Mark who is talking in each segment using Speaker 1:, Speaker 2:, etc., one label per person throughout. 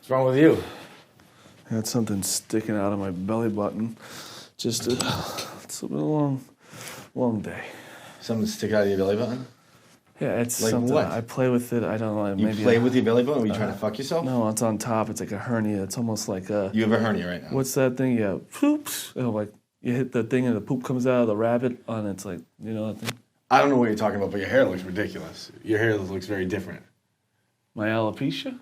Speaker 1: What's wrong with you?
Speaker 2: I had something sticking out of my belly button. It's been a long day.
Speaker 1: Something stick out of your belly button?
Speaker 2: Yeah, it's
Speaker 1: Like
Speaker 2: something.
Speaker 1: what?
Speaker 2: I play with it. I don't know.
Speaker 1: You
Speaker 2: Maybe
Speaker 1: play with your belly button? Were you trying to fuck yourself?
Speaker 2: No, it's on top. It's like a hernia. It's almost like a.
Speaker 1: You have a hernia right now.
Speaker 2: What's that thing? Yeah, poops. Like you hit the thing and the poop comes out of the rabbit, and it's like, you know that thing.
Speaker 1: I don't know what you're talking about, but your hair looks ridiculous. Your hair looks very different.
Speaker 2: My alopecia.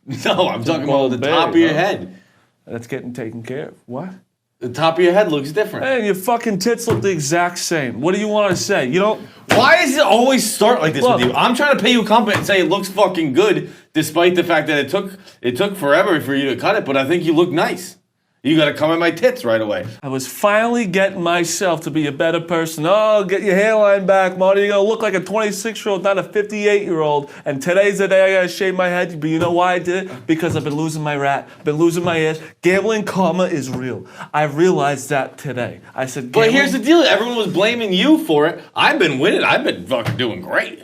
Speaker 1: No, I'm talking about the top of your head.
Speaker 2: That's getting taken care of. What?
Speaker 1: The top of your head looks different.
Speaker 2: Hey, your fucking tits look the exact same. What do you want to say? You don't.
Speaker 1: Why does it always start like this
Speaker 2: Look.
Speaker 1: with you? I'm trying to pay you a compliment and say it looks fucking good, despite the fact that it took forever for you to cut it. But I think you look nice. You got to come at my tits right away.
Speaker 2: I was finally getting myself to be a better person. Oh, get your hairline back, Marty. You're going to look like a 26-year-old, not a 58-year-old. And today's the day I got to shave my head. But you know why I did it? Because I've been losing my rat, been losing my ass. Gambling karma is real. I realized that today. I said,
Speaker 1: But here's the deal. Everyone was blaming you for it. I've been winning. I've been fucking doing great.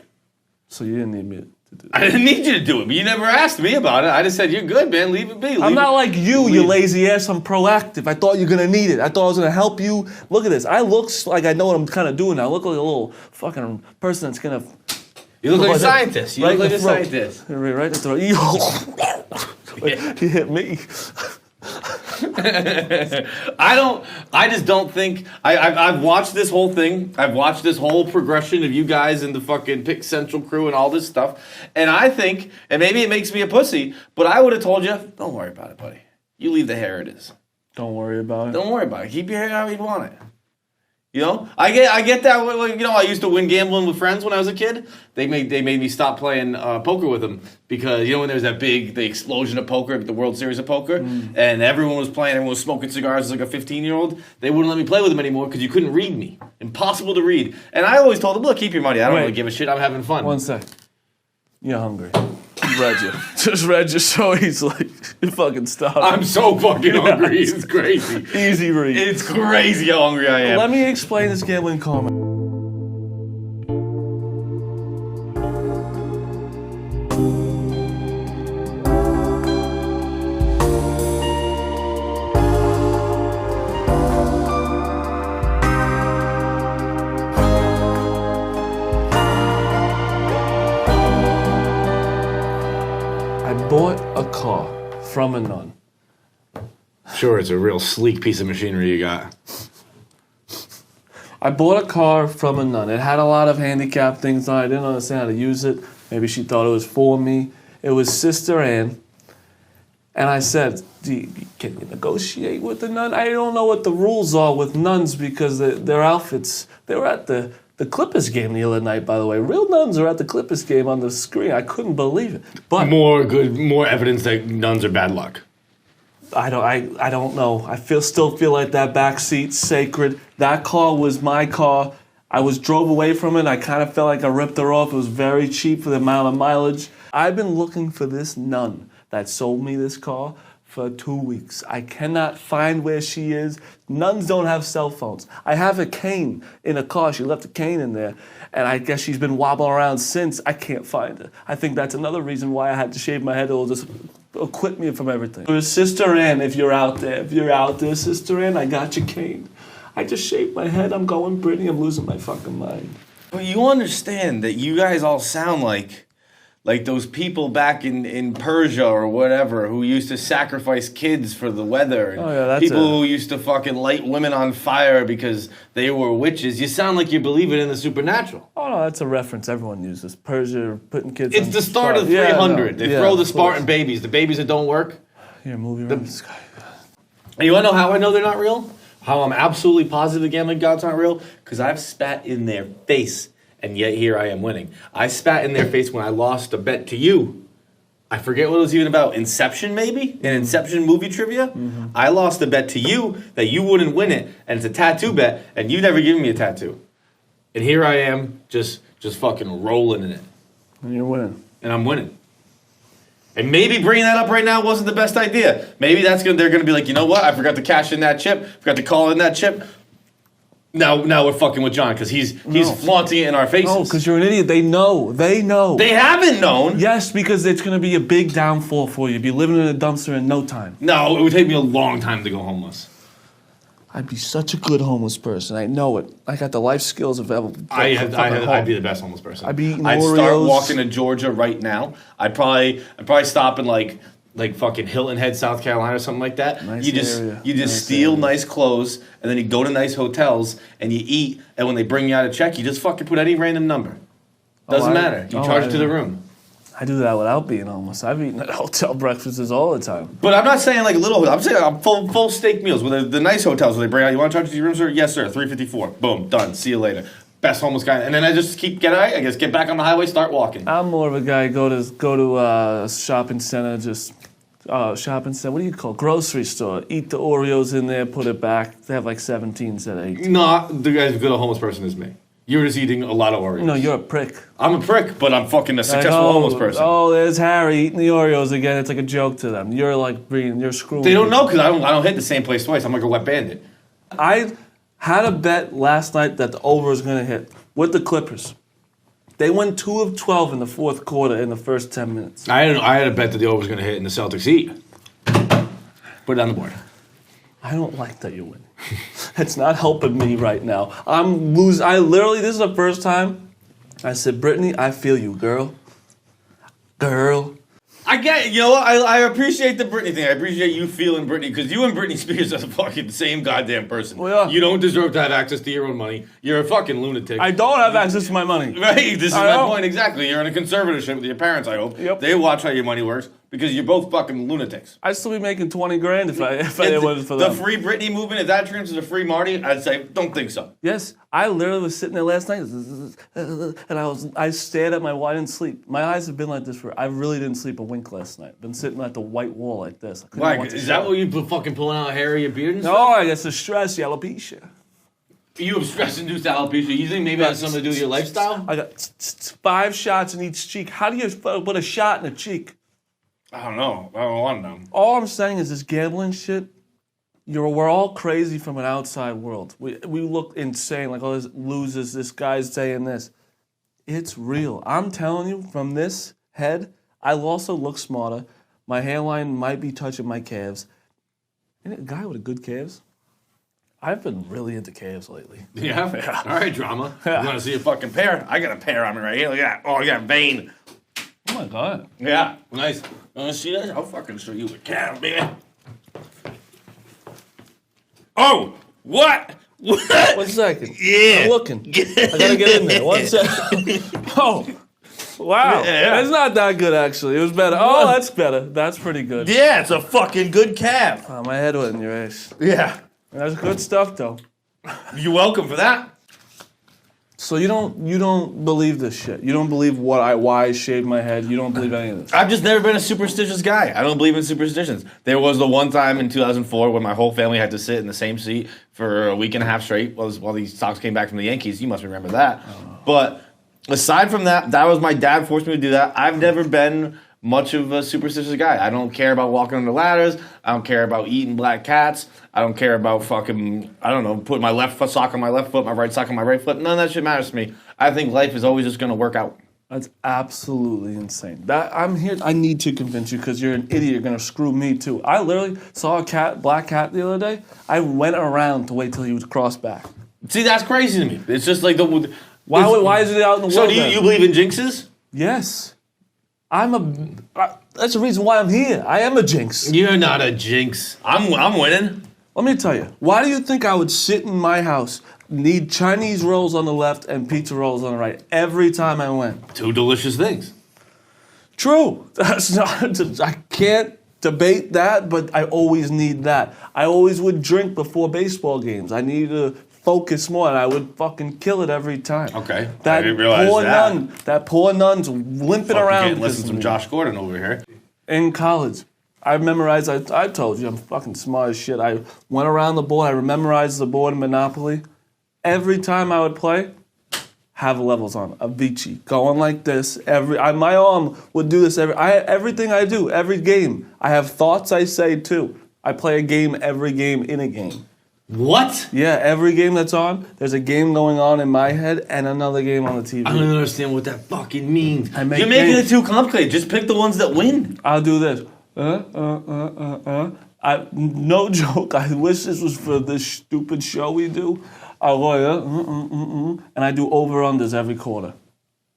Speaker 2: So you didn't need me to do that.
Speaker 1: I didn't need you to do it, but you never asked me about it. I just said, you're good, man. Leave it be.
Speaker 2: I'm not like you lazy ass. I'm proactive. I thought you were going to need it. I thought I was going to help you. Look at this. I look like I know what I'm kind of doing now. I look like a little fucking person that's going to...
Speaker 1: You look like a scientist. You look like a scientist.
Speaker 2: Right at the throat. You hit me.
Speaker 1: I just don't think I've watched this whole thing. I've watched this whole progression of you guys and the fucking Pick Central crew and all this stuff. And I think, and maybe it makes me a pussy, but I would have told you, don't worry about it, buddy. You leave the hair it is.
Speaker 2: Don't worry about it.
Speaker 1: Don't worry about it. Keep your hair how you want it. You know, I get that. You know, I used to win gambling with friends when I was a kid. They made me stop playing poker with them because, you know, when there was that the explosion of poker, the World Series of Poker, and everyone was playing, everyone was smoking cigars as like a 15-year-old. They wouldn't let me play with them anymore because you couldn't read me. Impossible to read. And I always told them, look, keep your money. I don't really give a shit. I'm having fun.
Speaker 2: One sec. You're hungry. Read you. Just read you so easily. You fucking stop.
Speaker 1: I'm so fucking hungry. It's crazy.
Speaker 2: Easy read.
Speaker 1: It's crazy how hungry I am.
Speaker 2: Let me explain this gambling karma. I bought a car from a nun.
Speaker 1: Sure, it's a real sleek piece of machinery you got.
Speaker 2: I bought a car from a nun. It had a lot of handicap things on it. I didn't understand how to use it. Maybe she thought it was for me. It was Sister Ann. And I said, can you negotiate with the nun? I don't know what the rules are with nuns because their outfits, they were at the Clippers game the other night, by the way. Real nuns are at the Clippers game on the screen. I couldn't believe it. But
Speaker 1: More evidence that nuns are bad luck.
Speaker 2: I don't know. I still feel like that back seat's sacred. That car was my car. I drove away from it. I kind of felt like I ripped her off. It was very cheap for the amount of mileage. I've been looking for this nun that sold me this car for 2 weeks. I cannot find where she is. Nuns don't have cell phones. I have a cane in a car. She left a cane in there. And I guess she's been wobbling around since. I can't find her. I think that's another reason why I had to shave my head. It'll just acquit me from everything. Sister Ann, if you're out there, Sister Ann, I got your cane. I just shaved my head. I'm going Britney. I'm losing my fucking mind.
Speaker 1: But you understand that you guys all sound like those people back in Persia or whatever who used to sacrifice kids for the weather. And
Speaker 2: oh, yeah, that's
Speaker 1: people who used to fucking light women on fire because they were witches. You sound like you believe it in the supernatural.
Speaker 2: Oh, no, that's a reference everyone uses. Persia, putting kids on
Speaker 1: It's the start of 300.
Speaker 2: Yeah,
Speaker 1: They throw the Spartan babies, the babies that don't work.
Speaker 2: Here, movie around the sky.
Speaker 1: And you want to know how I know they're not real? How I'm absolutely positive the gambling gods aren't real? Because I've spat in their face. And yet here I am winning. I spat in their face when I lost a bet to you. I forget what it was even about. Inception, maybe? An Inception movie trivia? Mm-hmm. I lost a bet to you that you wouldn't win it. And it's a tattoo bet. And you never given me a tattoo. And here I am just fucking rolling in it.
Speaker 2: And you're winning.
Speaker 1: And I'm winning. And maybe bringing that up right now wasn't the best idea. Maybe they're going to be like, you know what? I forgot to cash in that chip. Forgot to call in that chip. Now we're fucking with John because he's flaunting it in our faces.
Speaker 2: No, because you're an idiot. They know. They
Speaker 1: haven't known.
Speaker 2: Yes, because it's going to be a big downfall for you. You'll be living in a dumpster in no time.
Speaker 1: No, it would take me a long time to go homeless.
Speaker 2: I'd be such a good homeless person. I know it. I got the life skills of
Speaker 1: I'd be the best homeless person.
Speaker 2: I'd be eating
Speaker 1: I'd
Speaker 2: Oreos.
Speaker 1: start walking to Georgia right now. I'd probably stop in like fucking Hilton Head, South Carolina, or something like that.
Speaker 2: Nice
Speaker 1: you just
Speaker 2: area.
Speaker 1: steal nice clothes, and then you go to nice hotels and you eat. And when they bring you out a check, you just fucking put any random number. Doesn't matter. You charge it to the room.
Speaker 2: I do that without being homeless. I've eaten at hotel breakfasts all the time.
Speaker 1: But I'm not saying like little. I'm saying full steak meals. With the nice hotels where they bring out. You want to charge it to your room, sir? Yes, sir. $354. Boom. Done. See you later. Best homeless guy. And then I just get back on the highway, start walking.
Speaker 2: I'm more of a guy go to a shopping center, shopping center. What do you call it? Grocery store? Eat the Oreos in there, put it back. They have like 17 instead of 18.
Speaker 1: No, the guy's as good a homeless person as me. You're just eating a lot of Oreos.
Speaker 2: No, you're a prick.
Speaker 1: I'm a prick, but I'm fucking a successful homeless person.
Speaker 2: Oh, there's Harry eating the Oreos again. It's like a joke to them. You're screwing.
Speaker 1: They don't know because I don't hit the same place twice. I'm like a wet bandit.
Speaker 2: I had a bet last night that the over is going to hit with the Clippers. They went 2 of 12 in the fourth quarter in the first 10 minutes.
Speaker 1: I had a bet that the over was going to hit and the Celtics eat. Put it on the board.
Speaker 2: I don't like that you're winning. It's not helping me right now. I'm losing. This is the first time I said, Brittany, I feel you, girl. Girl.
Speaker 1: I get it. You know what? I appreciate the Britney thing. I appreciate you feeling Britney because you and Britney Spears are the fucking same goddamn person.
Speaker 2: We are.
Speaker 1: You don't deserve to have access to your own money. You're a fucking lunatic.
Speaker 2: I don't have access to my money.
Speaker 1: Right, this is my point exactly. You're in a conservatorship with your parents, I hope.
Speaker 2: Yep.
Speaker 1: They watch how your money works because you're both fucking lunatics.
Speaker 2: I'd still be making $20,000 if it wasn't for
Speaker 1: the
Speaker 2: them.
Speaker 1: free Britney movement, if that turns into free Marty, I'd say, don't think so.
Speaker 2: Yes, I literally was sitting there last night, and I stared at I didn't sleep. My eyes have been like this I really didn't sleep a wink last night. Been sitting at the white wall like this.
Speaker 1: Why? Is that what you fucking pulling out hair of your beard and stuff?
Speaker 2: No, I guess the stress, alopecia.
Speaker 1: You have stress-induced alopecia. You think maybe it has something to do with your lifestyle?
Speaker 2: I got 5 shots in each cheek. How do you put a shot in a cheek?
Speaker 1: I don't know. I don't want to know.
Speaker 2: All I'm saying is this gambling shit, we're all crazy from an outside world. We look insane, like, oh, this losers, this guy's saying this. It's real. I'm telling you, from this head, I also look smarter. My hairline might be touching my calves. And a guy with good calves, I've been really into calves lately.
Speaker 1: Yeah? All right, drama. You want to see a fucking pair? I got a pair on me right here. Look at that. Oh, I got a vein.
Speaker 2: Oh, my God.
Speaker 1: Yeah. Nice. You want to see that? I'll fucking show you a calf, baby. Oh! What? What?
Speaker 2: 1 second.
Speaker 1: Yeah.
Speaker 2: I'm looking. I gotta get in there. 1 second. Oh. Wow.
Speaker 1: Yeah.
Speaker 2: It's not that good, actually. It was better. Oh, that's better. That's pretty good.
Speaker 1: Yeah, it's a fucking good calf.
Speaker 2: Oh, my head went in your ass.
Speaker 1: Yeah.
Speaker 2: That's good stuff, though.
Speaker 1: You're welcome for that.
Speaker 2: So you don't believe this shit. You don't believe why I shaved my head. You don't believe any of this.
Speaker 1: I've just never been a superstitious guy. I don't believe in superstitions. There was the one time in 2004 when my whole family had to sit in the same seat for a week and a half straight while the Sox came back from the Yankees. You must remember that. But aside from that, that was my dad forced me to do that. I've never been much of a superstitious guy. I don't care about walking under ladders. I don't care about eating black cats. I don't care about fucking, putting my left sock on my left foot, my right sock on my right foot. None of that shit matters to me. I think life is always just going to work out.
Speaker 2: That's absolutely insane. I'm here. I need to convince you because you're an idiot. You're gonna screw me too. I literally saw a black cat the other day. I went around to wait till he would cross back.
Speaker 1: See, that's crazy to me. It's just like
Speaker 2: Why is it out in the world?
Speaker 1: So do you believe in jinxes?
Speaker 2: Yes. That's the reason why I'm here. I am a jinx.
Speaker 1: You're not a jinx. I'm winning.
Speaker 2: Let me tell you. Why do you think I would sit in my house, need Chinese rolls on the left and pizza rolls on the right every time I went?
Speaker 1: 2 delicious things.
Speaker 2: True. That's not. I can't debate that, but I always need that. I always would drink before baseball games. I needed to focus more, and I would fucking kill it every time.
Speaker 1: Okay.
Speaker 2: That
Speaker 1: I didn't realize
Speaker 2: poor
Speaker 1: that.
Speaker 2: nun. That poor nun's limping around.
Speaker 1: Listen to some Josh Gordon over here.
Speaker 2: In college, I memorized. I told you I'm fucking smart as shit. I went around the board. I memorized the board in Monopoly. Every time I would play, have levels on Avicii, going like this. My arm would do this everything I do, every game. I have thoughts I say too. I play a game every game in a game.
Speaker 1: What?
Speaker 2: Yeah, every game that's on, there's a game going on in my head and another game on the TV.
Speaker 1: I don't even understand what that fucking means.
Speaker 2: I make
Speaker 1: You're making
Speaker 2: games.
Speaker 1: it too complicated. Just pick the ones that win.
Speaker 2: I'll do this. No joke. I wish this was for this stupid show we do. I'll go, and I do over-unders every quarter.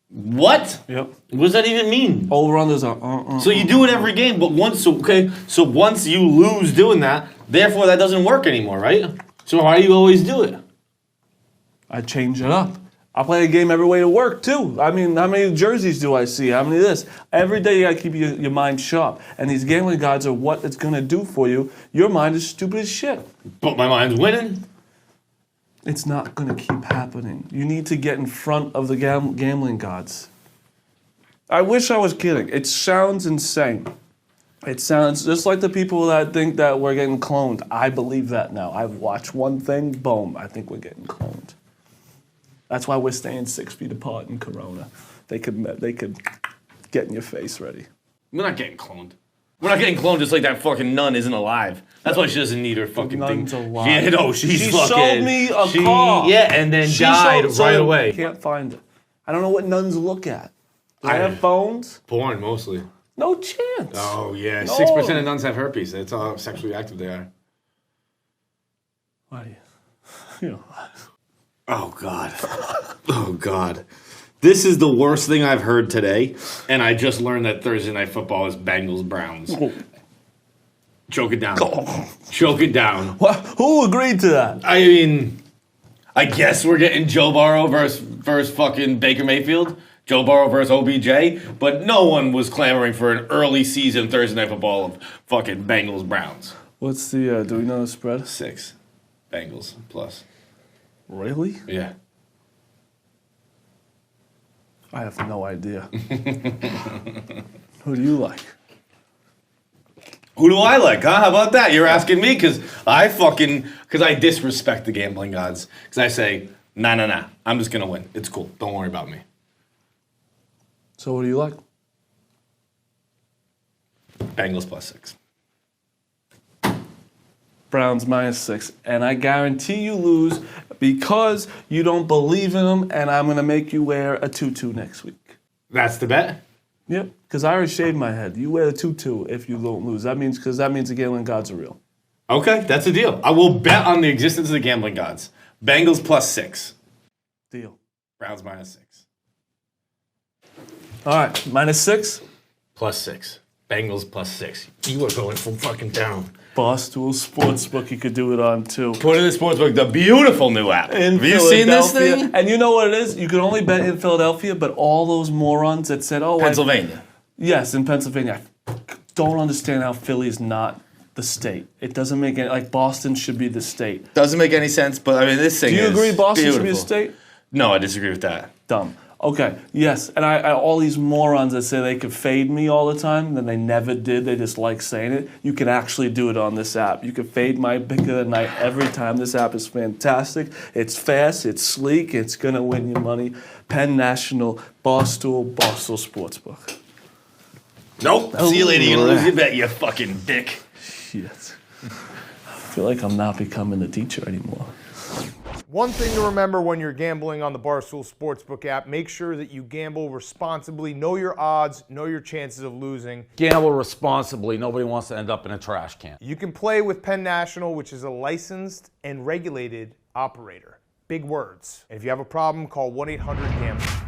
Speaker 1: What?
Speaker 2: Yep.
Speaker 1: What does that even mean?
Speaker 2: Over-unders are,
Speaker 1: So you do it every game, but once you lose doing that, therefore that doesn't work anymore, right? So why do you always do it?
Speaker 2: I change it up. I play a game every way to work, too. I mean, how many jerseys do I see? How many of this? Every day you gotta keep your mind sharp. And these gambling gods are what it's gonna do for you. Your mind is stupid as shit.
Speaker 1: But my mind's winning.
Speaker 2: It's not gonna keep happening. You need to get in front of the gambling gods. I wish I was kidding. It sounds insane. It sounds just like the people that think that we're getting cloned. I believe that now. I've watched one thing, boom, I think we're getting cloned. That's why we're staying 6 feet apart in Corona. They could get in your face ready.
Speaker 1: We're not getting cloned. We're not getting cloned just like that fucking nun isn't alive. That's why she doesn't need her fucking
Speaker 2: Nun's
Speaker 1: thing.
Speaker 2: alive.
Speaker 1: Yeah, no, she's
Speaker 2: She
Speaker 1: fucking...
Speaker 2: sold me a car.
Speaker 1: Yeah, and then died right away.
Speaker 2: Can't find it. I don't know what nuns look at. Do they
Speaker 1: I-
Speaker 2: have phones?
Speaker 1: Porn, mostly.
Speaker 2: No chance.
Speaker 1: Oh, yeah.
Speaker 2: No.
Speaker 1: 6% of nuns have herpes. That's how sexually active they are.
Speaker 2: Why do you know.
Speaker 1: Oh, God. Oh, God. This is the worst thing I've heard today, and I just learned that Thursday Night Football is Bengals-Browns. Choke it down. Choke it down.
Speaker 2: Who agreed to that?
Speaker 1: I mean, I guess we're getting Joe Burrow versus fucking Baker Mayfield. Joe Burrow versus OBJ. But no one was clamoring for an early season Thursday Night Football of fucking Bengals-Browns.
Speaker 2: What's the, do we know the spread?
Speaker 1: 6. Bengals plus.
Speaker 2: Really?
Speaker 1: Yeah.
Speaker 2: I have no idea. Who do you like?
Speaker 1: Who do I like, huh? How about that? You're asking me because I disrespect the gambling gods. Because I say, nah. I'm just going to win. It's cool. Don't worry about me.
Speaker 2: So what do you like?
Speaker 1: Bengals plus 6.
Speaker 2: Browns -6. And I guarantee you lose because you don't believe in them, and I'm going to make you wear a tutu next week.
Speaker 1: That's the bet?
Speaker 2: Yep, because I already shaved my head. You wear a tutu if you don't lose. That means the gambling gods are real.
Speaker 1: Okay, that's a deal. I will bet on the existence of the gambling gods. Bengals plus 6.
Speaker 2: Deal.
Speaker 1: Browns -6.
Speaker 2: All right, -6.
Speaker 1: Plus 6. Bengals plus 6. You are going from fucking town.
Speaker 2: Barstool Sportsbook, you could do it on too.
Speaker 1: Put in the sportsbook, the beautiful new app.
Speaker 2: In
Speaker 1: Have you seen this
Speaker 2: Philadelphia.
Speaker 1: thing?
Speaker 2: And you know what it is? You can only bet in Philadelphia, but all those morons that said, oh,
Speaker 1: Pennsylvania.
Speaker 2: yes, in Pennsylvania. I don't understand how Philly is not the state. It doesn't make any, like Boston should be the state.
Speaker 1: Doesn't make any sense, but I mean, this thing
Speaker 2: Do you
Speaker 1: is
Speaker 2: agree Boston should be a
Speaker 1: beautiful.
Speaker 2: state?
Speaker 1: No, I disagree with that.
Speaker 2: Dumb. Okay, yes, and I all these morons that say they could fade me all the time, then they never did, they just like saying it. You can actually do it on this app. You can fade my pick of the night every time. This app is fantastic. It's fast, it's sleek, it's gonna win you money. Penn National, Barstool Sportsbook.
Speaker 1: Nope. See you later. You're gonna lose your bet, you fucking dick.
Speaker 2: Shit. I feel like I'm not becoming the teacher anymore.
Speaker 3: One thing to remember when you're gambling on the Barstool Sportsbook app, make sure that you gamble responsibly, know your odds, know your chances of losing.
Speaker 4: Gamble responsibly. Nobody wants to end up in a trash can.
Speaker 3: You can play with Penn National, which is a licensed and regulated operator. Big words. And if you have a problem, call 1-800-GAMBLER.